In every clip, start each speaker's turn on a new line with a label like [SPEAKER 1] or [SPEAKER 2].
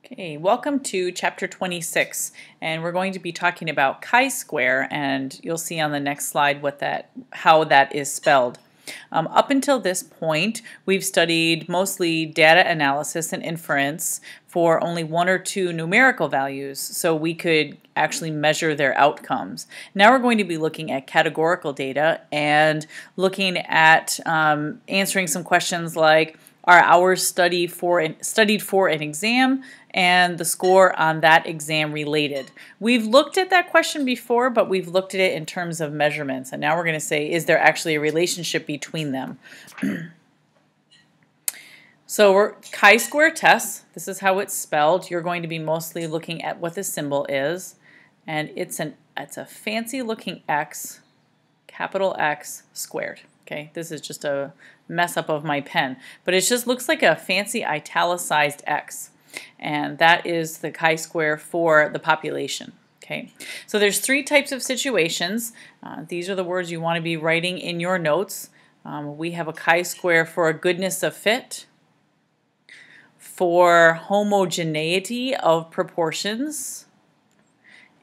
[SPEAKER 1] Okay, welcome to chapter 26, and we're going to be talking about chi-square, and you'll see on the next slide how that is spelled. Up until this point, we've studied mostly data analysis and inference for only one or two numerical values, so we could actually measure their outcomes. Now we're going to be looking at categorical data and looking at answering some questions like, are hours studied for an exam and the score on that exam related? We've looked at that question before, but we've looked at it in terms of measurements. And now we're going to say, is there actually a relationship between them? So we're chi-square tests. This is how it's spelled. You're going to be mostly looking at what the symbol is. And it's a fancy looking X, capital X squared. Okay, this is just a mess up of my pen, but it just looks like a fancy italicized X, and that is the chi-square for the population. Okay, so there's three types of situations. These are the words you want to be writing in your notes. We have a chi-square for a goodness of fit, for homogeneity of proportions,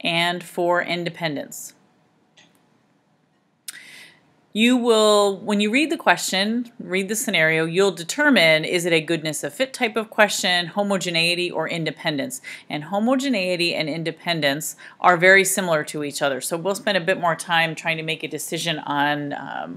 [SPEAKER 1] and for independence. You will, when you read the question, read the scenario, you'll determine, is it a goodness of fit type of question, homogeneity, or independence? And homogeneity and independence are very similar to each other. So we'll spend a bit more time trying to make a decision on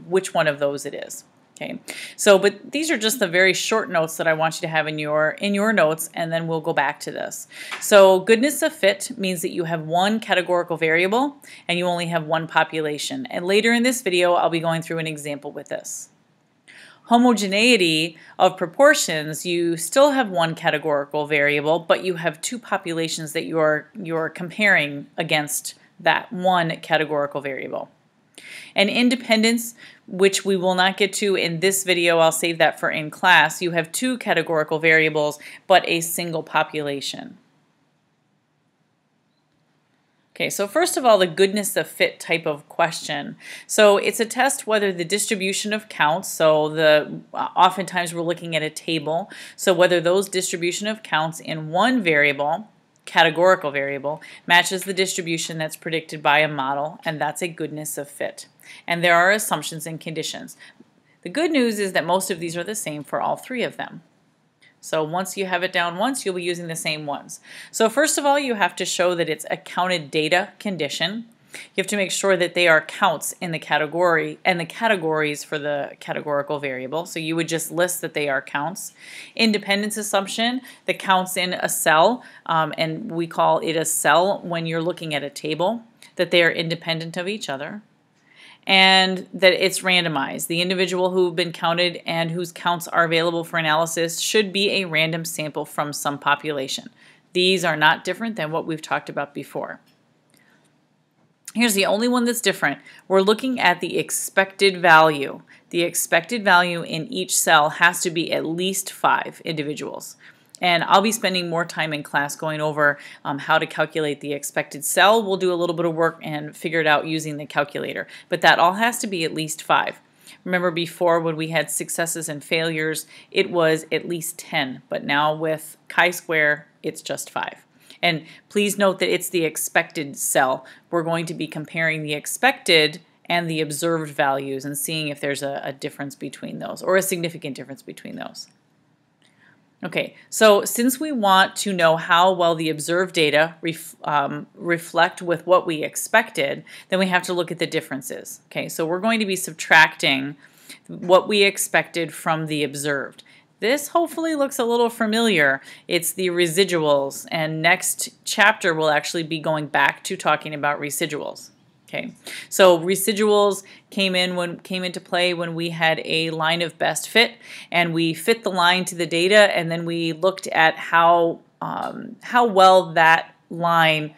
[SPEAKER 1] which one of those it is. Okay, so but these are just the very short notes that I want you to have in your notes, and then we'll go back to this. So goodness of fit means that you have one categorical variable and you only have one population. And later in this video, I'll be going through an example with this. Homogeneity of proportions, you still have one categorical variable, but you have two populations that you're comparing against that one categorical variable. And independence, which we will not get to in this video, I'll save that for in class. You have two categorical variables, but a single population. Okay, so first of all, the goodness of fit type of question. So it's a test whether the distribution of counts, so oftentimes we're looking at a table, so whether those distribution of counts in one variable, categorical variable, matches the distribution that's predicted by a model, and that's a goodness of fit. And there are assumptions and conditions. The good news is that most of these are the same for all three of them. So once you have it down once, you'll be using the same ones. So first of all, you have to show that it's a counted data condition. You have to make sure that they are counts in the category and the categories for the categorical variable. So you would just list that they are counts. Independence assumption, the counts in a cell, and we call it a cell when you're looking at a table, that they are independent of each other. And that it's randomized. The individual who've been counted and whose counts are available for analysis should be a random sample from some population. These are not different than what we've talked about before. Here's the only one that's different. We're looking at the expected value. The expected value in each cell has to be at least 5 individuals. And I'll be spending more time in class going over how to calculate the expected cell. We'll do a little bit of work and figure it out using the calculator. But that all has to be at least 5. Remember before when we had successes and failures, it was at least 10. But now with chi-square, it's just 5. And please note that it's the expected cell. We're going to be comparing the expected and the observed values and seeing if there's a difference between those, or a significant difference between those. Okay, so since we want to know how well the observed data reflect with what we expected, then we have to look at the differences. Okay, so we're going to be subtracting what we expected from the observed. This hopefully looks a little familiar. It's the residuals, and next chapter we'll actually be going back to talking about residuals. Okay, so residuals came into play when we had a line of best fit, and we fit the line to the data, and then we looked at how well that line,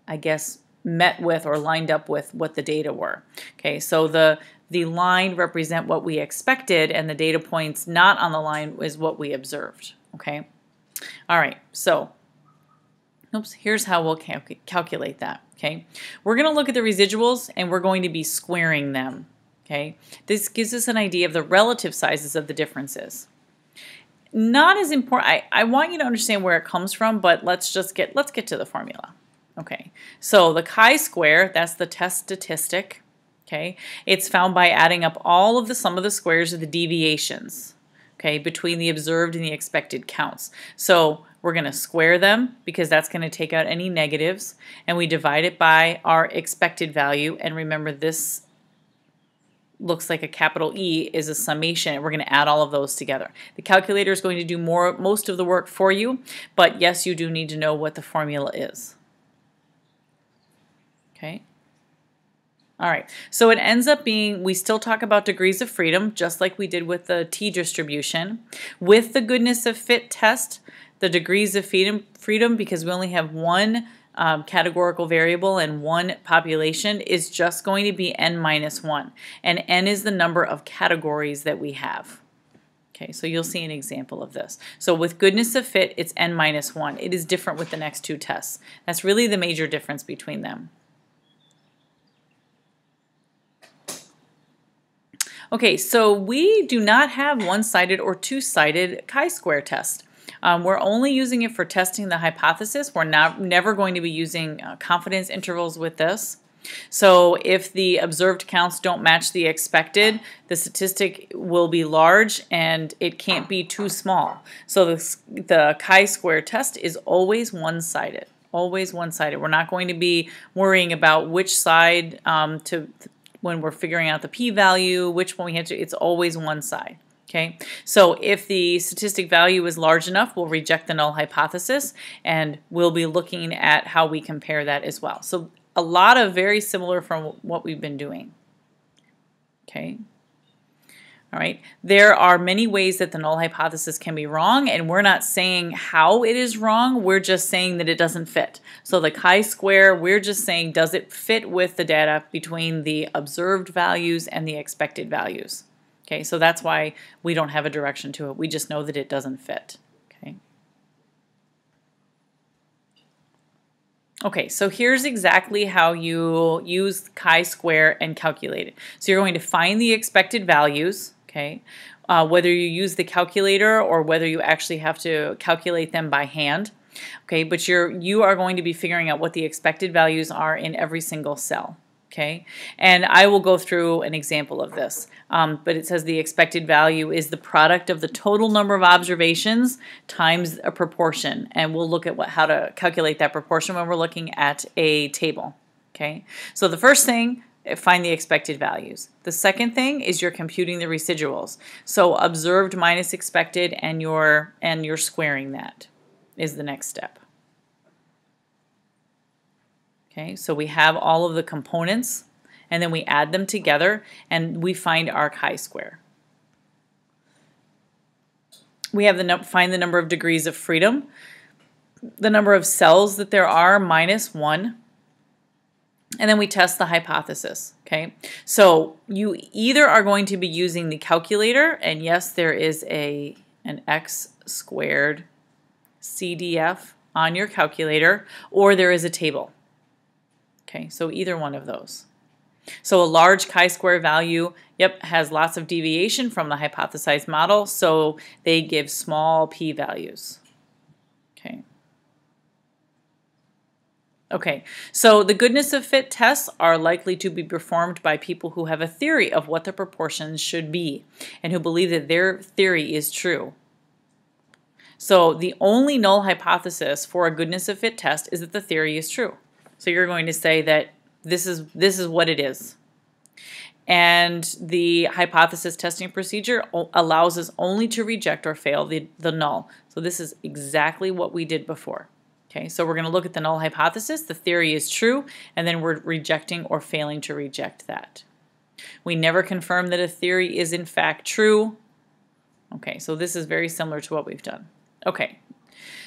[SPEAKER 1] I guess, met with or lined up with what the data were. Okay, so the line represent what we expected, and the data points not on the line is what we observed. Okay, all right, so here's how we'll calculate that. Okay, we're going to look at the residuals and we're going to be squaring them. Okay, this gives us an idea of the relative sizes of the differences. Not as important. I want you to understand where it comes from, but let's get to the formula. Okay, so the chi-square, that's the test statistic. Okay, it's found by adding up all of the sum of the squares of the deviations, okay, between the observed and the expected counts. So we're going to square them because that's going to take out any negatives, and we divide it by our expected value. And remember, this looks like a capital E is a summation, and we're going to add all of those together. The calculator is going to do most of the work for you, but yes, you do need to know what the formula is. Okay. All right, so it ends up being, we still talk about degrees of freedom, just like we did with the t-distribution. With the goodness of fit test, the degrees of freedom, because we only have one categorical variable and one population, is just going to be n minus 1. And n is the number of categories that we have. Okay, so you'll see an example of this. So with goodness of fit, it's n minus 1. It is different with the next two tests. That's really the major difference between them. Okay, so we do not have one-sided or two-sided chi-square test. We're only using it for testing the hypothesis. We're never going to be using confidence intervals with this. So if the observed counts don't match the expected, the statistic will be large and it can't be too small. So the chi-square test is always one-sided. Always one-sided. We're not going to be worrying about which side when we're figuring out the p-value, which one we have to, it's always one side. Okay, so if the statistic value is large enough, we'll reject the null hypothesis, and we'll be looking at how we compare that as well. So a lot of very similar from what we've been doing. Okay. All right, there are many ways that the null hypothesis can be wrong, and we're not saying how it is wrong, we're just saying that it doesn't fit. So the chi-square, we're just saying, does it fit with the data between the observed values and the expected values? Okay, so that's why we don't have a direction to it. We just know that it doesn't fit. Okay. Okay, so here's exactly how you use chi-square and calculate it. So you're going to find the expected values. Okay, whether you use the calculator or whether you actually have to calculate them by hand. Okay, but you are going to be figuring out what the expected values are in every single cell. Okay, and I will go through an example of this, but it says the expected value is the product of the total number of observations times a proportion, and we'll look at how to calculate that proportion when we're looking at a table. Okay, so the first thing, find the expected values. The second thing is you're computing the residuals. So observed minus expected, and you're squaring that is the next step. Okay, so we have all of the components, and then we add them together, and we find our chi-square. We have find the number of degrees of freedom, the number of cells that there are minus 1. And then we test the hypothesis, okay? So you either are going to be using the calculator, and yes, there is an x squared CDF on your calculator, or there is a table. Okay, so either one of those. So a large chi-square value, yep, has lots of deviation from the hypothesized model, so they give small p-values. Okay. Okay, so the goodness of fit tests are likely to be performed by people who have a theory of what the proportions should be and who believe that their theory is true. So the only null hypothesis for a goodness of fit test is that the theory is true. So you're going to say that this is what it is. And the hypothesis testing procedure allows us only to reject or fail the null. So this is exactly what we did before. Okay, so we're going to look at the null hypothesis, the theory is true, and then we're rejecting or failing to reject that. We never confirm that a theory is in fact true. Okay, so this is very similar to what we've done. Okay,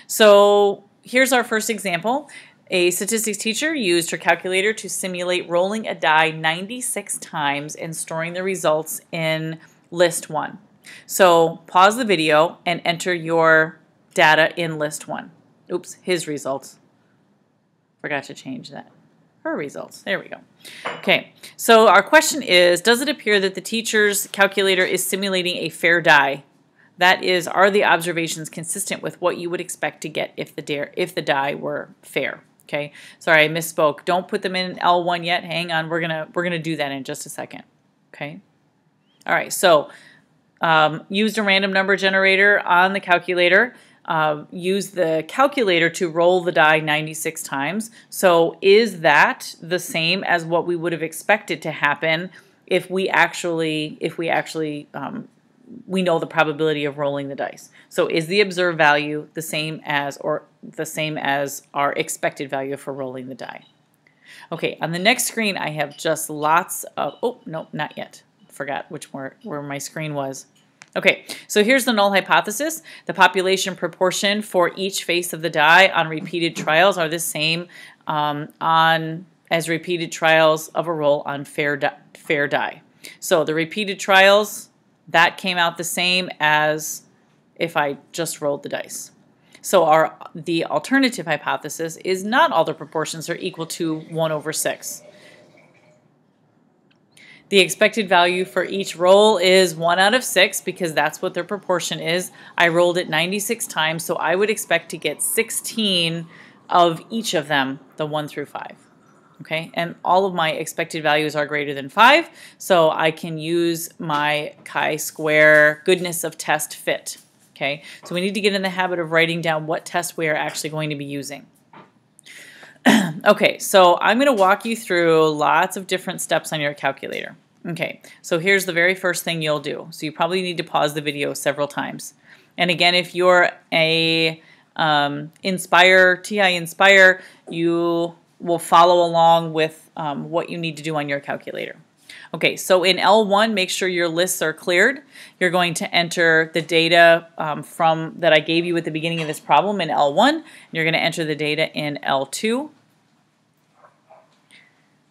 [SPEAKER 1] so here's our first example. A statistics teacher used her calculator to simulate rolling a die 96 times and storing the results in list 1. So pause the video and enter your data in list 1. Oops, his results. Forgot to change that. Her results. There we go. Okay, so our question is, does it appear that the teacher's calculator is simulating a fair die That is, are the observations consistent with what you would expect to get if the die were fair? Okay, sorry, I misspoke. Don't put them in L1 yet. Hang on, we're gonna do that in just a second. Okay. All right. So used a random number generator on the calculator. Use the calculator to roll the die 96 times. So is that the same as what we would have expected to happen if we actually we know the probability of rolling the dice? So is the observed value the same as our expected value for rolling the die? Okay, on the next screen I have just lots of, oh, no, not yet. Forgot where my screen was. Okay, so here's the null hypothesis. The population proportion for each face of the die on repeated trials are the same as repeated trials of a roll on fair die. So the repeated trials, that came out the same as if I just rolled the dice. So the alternative hypothesis is not all the proportions are equal to 1/6. The expected value for each roll is 1/6 because that's what their proportion is. I rolled it 96 times, so I would expect to get 16 of each of them, the 1 through 5. Okay, and all of my expected values are greater than 5, so I can use my chi-square goodness of test fit. Okay, so we need to get in the habit of writing down what test we are actually going to be using. Okay, so I'm going to walk you through lots of different steps on your calculator. Okay, so here's the very first thing you'll do. So you probably need to pause the video several times. And again, if you're a TI Nspire, you will follow along with what you need to do on your calculator. Okay, so in L1, make sure your lists are cleared. You're going to enter the data that I gave you at the beginning of this problem in L1. You're going to enter the data in L2.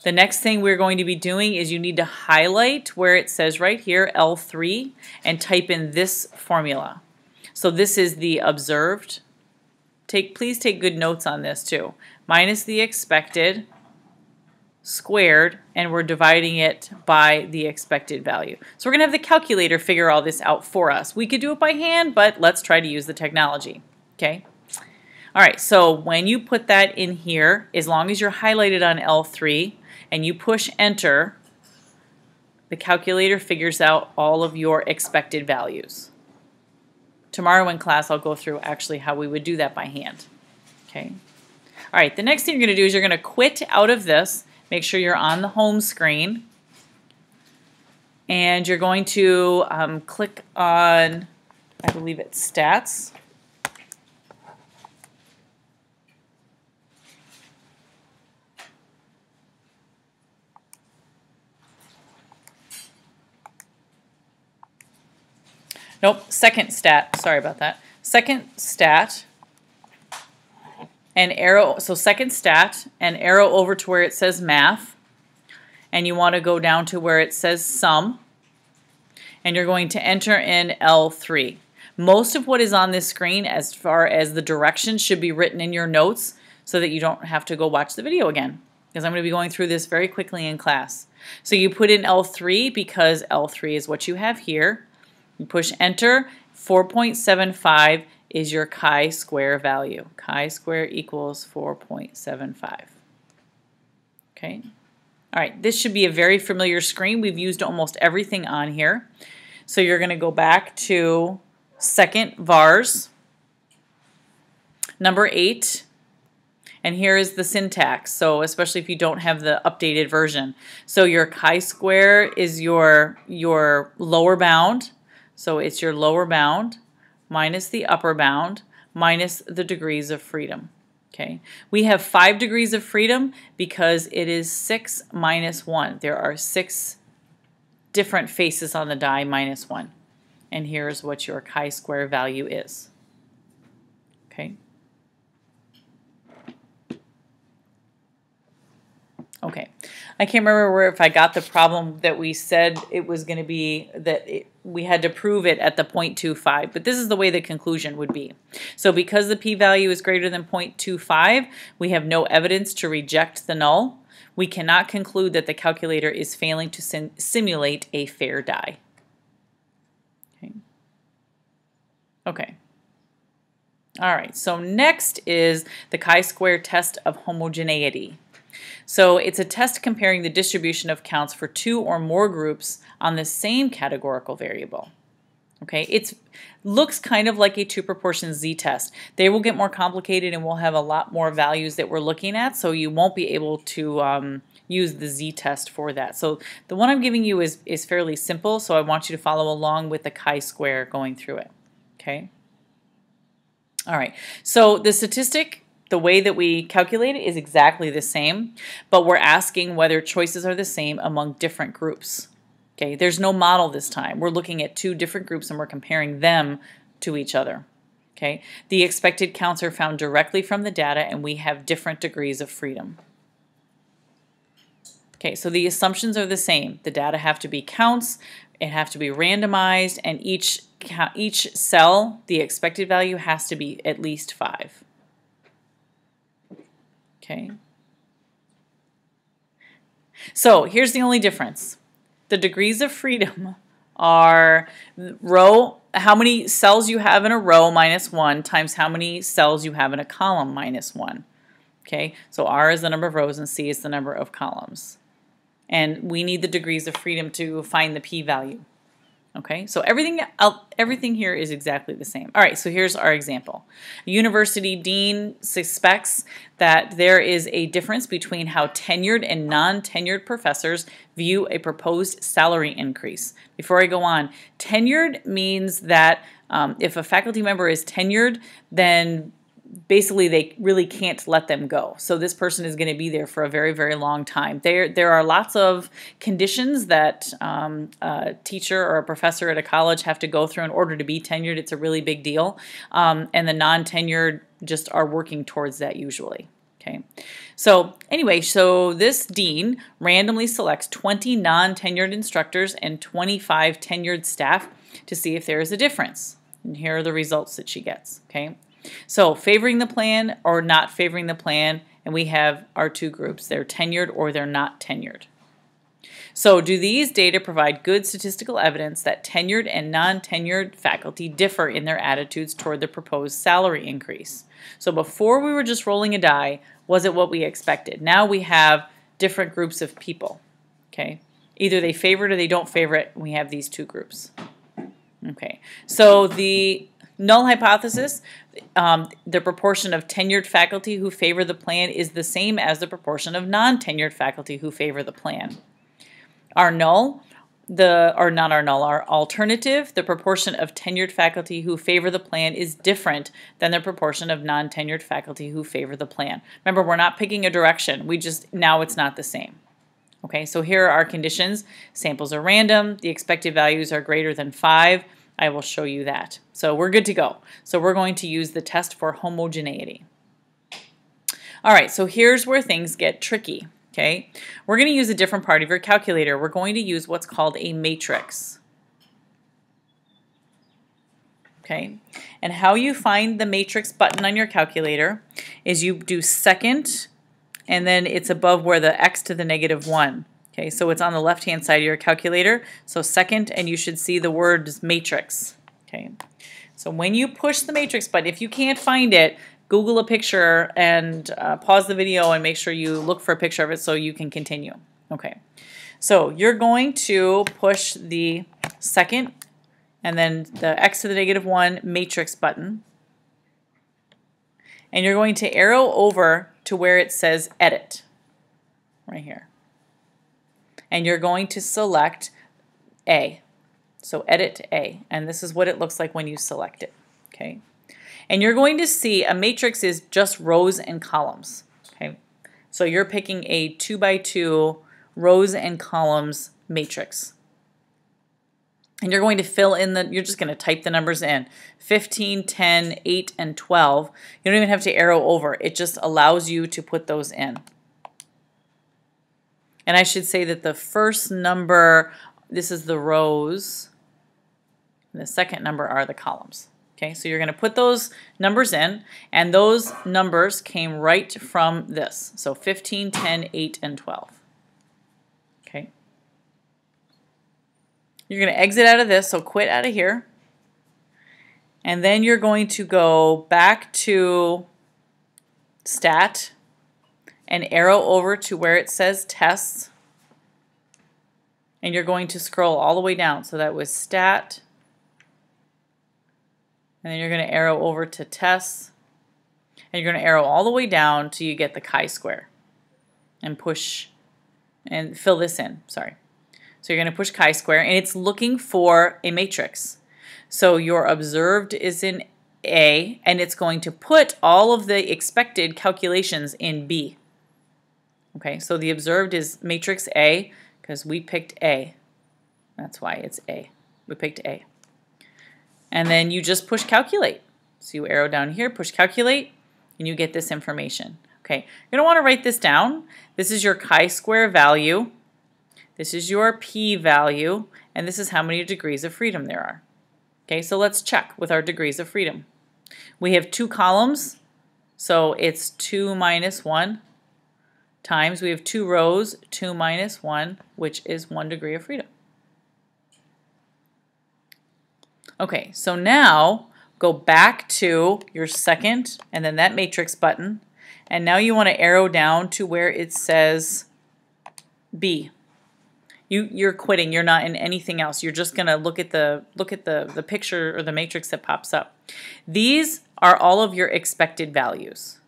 [SPEAKER 1] The next thing we're going to be doing is you need to highlight where it says right here, L3, and type in this formula. So this is the observed. Please take good notes on this too. Minus the expected squared, and we're dividing it by the expected value. So we're going to have the calculator figure all this out for us. We could do it by hand, but let's try to use the technology. Okay. All right, so when you put that in here, as long as you're highlighted on L3 and you push enter, the calculator figures out all of your expected values. Tomorrow in class, I'll go through actually how we would do that by hand. Okay. All right, the next thing you're going to do is you're going to quit out of this. Make sure you're on the home screen. And you're going to click on, I believe it's stats. Nope, second stat. Sorry about that. Second stat and arrow. So second stat and arrow over to where it says math. And you want to go down to where it says sum. And you're going to enter in L3. Most of what is on this screen as far as the directions should be written in your notes so that you don't have to go watch the video again, because I'm going to be going through this very quickly in class. So you put in L3 because L3 is what you have here. You push enter. 4.75 is your chi-square value. Chi-square equals 4.75. Okay. All right, this should be a very familiar screen. We've used almost everything on here. So you're going to go back to second vars, number 8, and here is the syntax. So especially if you don't have the updated version. So your chi-square is your lower bound. So it's your lower bound minus the upper bound minus the degrees of freedom. Okay, we have 5 degrees of freedom because it is 6 minus 1. There are 6 different faces on the die minus 1. And here's what your chi-square value is. Okay. Okay, I can't remember if I got the problem that we said it was going to be, that we had to prove it at the 0.25, but this is the way the conclusion would be. So because the p-value is greater than 0.25, we have no evidence to reject the null. We cannot conclude that the calculator is failing to simulate a fair die. Okay. Okay. All right, so next is the chi-square test of homogeneity. So it's a test comparing the distribution of counts for two or more groups on the same categorical variable. Okay, it looks kind of like a two proportion z-test. They will get more complicated and we'll have a lot more values that we're looking at, so you won't be able to use the z-test for that. So the one I'm giving you is fairly simple, so I want you to follow along with the chi-square going through it. Okay. All right, so the statistic, the way that we calculate it is exactly the same, but we're asking whether choices are the same among different groups. Okay, there's no model this time. We're looking at two different groups and we're comparing them to each other. Okay, the expected counts are found directly from the data and we have different degrees of freedom. Okay, so the assumptions are the same. The data have to be counts, it have to be randomized, and each cell, the expected value has to be at least 5. Okay. So here's the only difference. The degrees of freedom are row, how many cells you have in a row minus 1 times how many cells you have in a column minus 1. Okay, so R is the number of rows and C is the number of columns. And we need the degrees of freedom to find the p-value. Okay, so everything here is exactly the same. All right, so here's our example. A university dean suspects that there is a difference between how tenured and non-tenured professors view a proposed salary increase. Before I go on, tenured means that if a faculty member is tenured, then basically they really can't let them go. So this person is going to be there for a very, very long time. There are lots of conditions that a teacher or a professor at a college have to go through in order to be tenured. It's a really big deal. And the non-tenured just are working towards that usually. Okay. So anyway, so this dean randomly selects 20 non-tenured instructors and 25 tenured staff to see if there is a difference. And here are the results that she gets. Okay. So favoring the plan or not favoring the plan, and we have our two groups. They're tenured or they're not tenured. So do these data provide good statistical evidence that tenured and non-tenured faculty differ in their attitudes toward the proposed salary increase? So before we were just rolling a die, was it what we expected? Now we have different groups of people. Okay, either they favor it or they don't favor it. We have these two groups. Okay, so the null hypothesis, the proportion of tenured faculty who favor the plan is the same as the proportion of non-tenured faculty who favor the plan. Our null, our alternative, the proportion of tenured faculty who favor the plan is different than the proportion of non-tenured faculty who favor the plan. Remember, we're not picking a direction. Now it's not the same. Okay, so here are our conditions. Samples are random. The expected values are greater than 5. I will show you that. So we're good to go. So we're going to use the test for homogeneity. All right, so here's where things get tricky. Okay, we're going to use a different part of your calculator. We're going to use what's called a matrix. Okay, and how you find the matrix button on your calculator is you do second, and then it's above where the x to the negative 1. Okay, so it's on the left-hand side of your calculator. So second, and you should see the word matrix. Okay, so when you push the matrix button, if you can't find it, Google a picture and pause the video and make sure you look for a picture of it so you can continue. Okay, so you're going to push the second and then the x to the negative 1 matrix button. And you're going to arrow over to where it says edit, right here. And you're going to select A. So edit A. And this is what it looks like when you select it. Okay. And you're going to see a matrix is just rows and columns. Okay. So you're picking a 2x2 rows and columns matrix. And you're going to fill in you're just going to type the numbers in. 15, 10, 8, and 12. You don't even have to arrow over. It just allows you to put those in. And I should say that the first number, this is the rows, and the second number are the columns. Okay, so you're going to put those numbers in, and those numbers came right from this. So 15, 10, 8, and 12. Okay. You're going to exit out of this, so quit out of here. And then you're going to go back to Stat and arrow over to where it says Tests. And you're going to scroll all the way down. So that was Stat. And then you're going to arrow over to Tests. And you're going to arrow all the way down till you get the chi-square. And push and fill this in. Sorry. So you're going to push chi-square, and it's looking for a matrix. So your observed is in A, and it's going to put all of the expected calculations in B. Okay, so the observed is matrix A because we picked A. That's why it's A. We picked A. And then you just push calculate. So you arrow down here, push calculate, and you get this information. Okay, you're going to want to write this down. This is your chi-square value. This is your p-value, and this is how many degrees of freedom there are. Okay, so let's check with our degrees of freedom. We have 2 columns, so it's 2 minus 1 times, we have 2 rows, 2 minus 1, which is 1 degree of freedom. Okay, so now go back to your second and then that matrix button, and now you want to arrow down to where it says B. You're quitting. You're not in anything else. You're just going to look at the picture or the matrix that pops up. These are all of your expected values.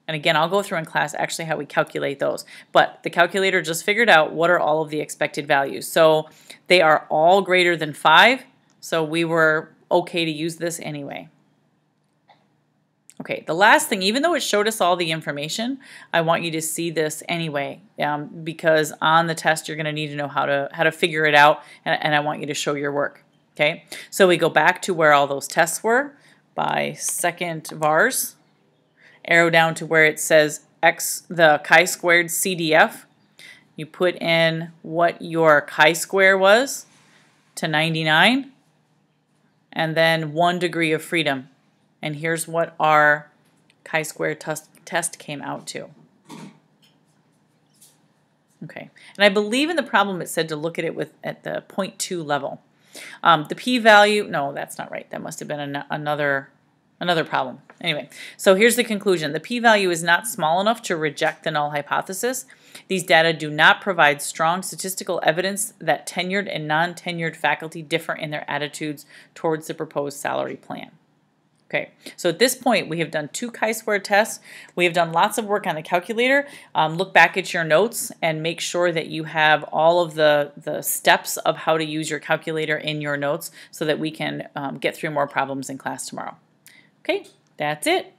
[SPEAKER 1] And again, I'll go through in class actually how we calculate those. But the calculator just figured out what are all of the expected values. So they are all greater than 5. So we were okay to use this anyway. Okay, the last thing, even though it showed us all the information, I want you to see this anyway, because on the test you're going to need to know how to figure it out, and I want you to show your work. Okay, so we go back to where all those tests were by second vars, arrow down to where it says the chi-squared CDF. You put in what your chi-square was to 99, and then 1 degree of freedom. And here's what our chi-square test came out to. Okay, and I believe in the problem it said to look at it at the 0.2 level. The p-value, no, that's not right. That must have been another problem. Anyway, so here's the conclusion. The p-value is not small enough to reject the null hypothesis. These data do not provide strong statistical evidence that tenured and non-tenured faculty differ in their attitudes towards the proposed salary plan. Okay, so at this point we have done 2 chi-square tests. We have done lots of work on the calculator. Look back at your notes and make sure that you have all of the steps of how to use your calculator in your notes so that we can get through more problems in class tomorrow. Okay, that's it.